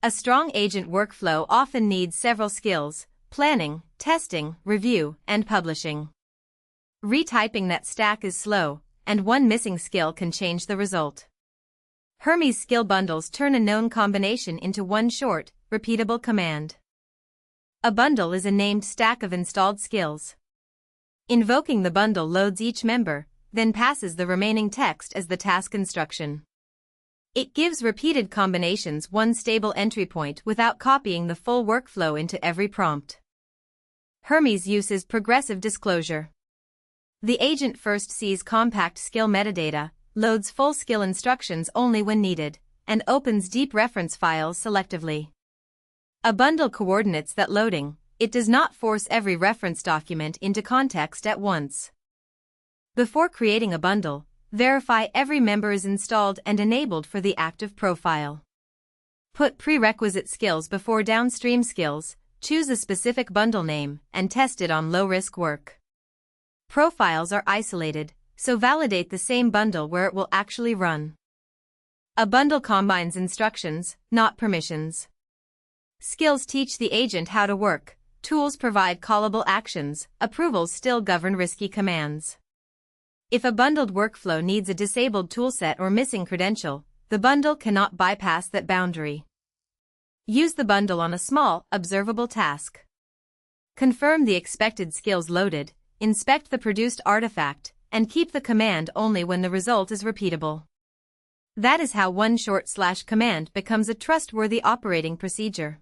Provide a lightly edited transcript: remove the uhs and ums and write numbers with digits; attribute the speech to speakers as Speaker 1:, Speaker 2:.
Speaker 1: A strong agent workflow often needs several skills: planning, testing, review, and publishing. Retyping that stack is slow, and one missing skill can change the result. Hermes skill bundles turn a known combination into one short, repeatable command. A bundle is a named stack of installed skills. Invoking the bundle loads each member, then passes the remaining text as the task instruction. It gives repeated combinations one stable entry point without copying the full workflow into every prompt. Hermes uses progressive disclosure. The agent first sees compact skill metadata, loads full skill instructions only when needed, and opens deep reference files selectively. A bundle coordinates that loading; it does not force every reference document into context at once. Before creating a bundle, verify every member is installed and enabled for the active profile. Put prerequisite skills before downstream skills, choose a specific bundle name, and test it on low-risk work. Profiles are isolated, so validate the same bundle where it will actually run. A bundle combines instructions, not permissions. Skills teach the agent how to work, tools provide callable actions, approvals still govern risky commands. If a bundled workflow needs a disabled toolset or missing credential, the bundle cannot bypass that boundary. Use the bundle on a small, observable task. Confirm the expected skills loaded, inspect the produced artifact, and keep the command only when the result is repeatable. That is how one short / command becomes a trustworthy operating procedure.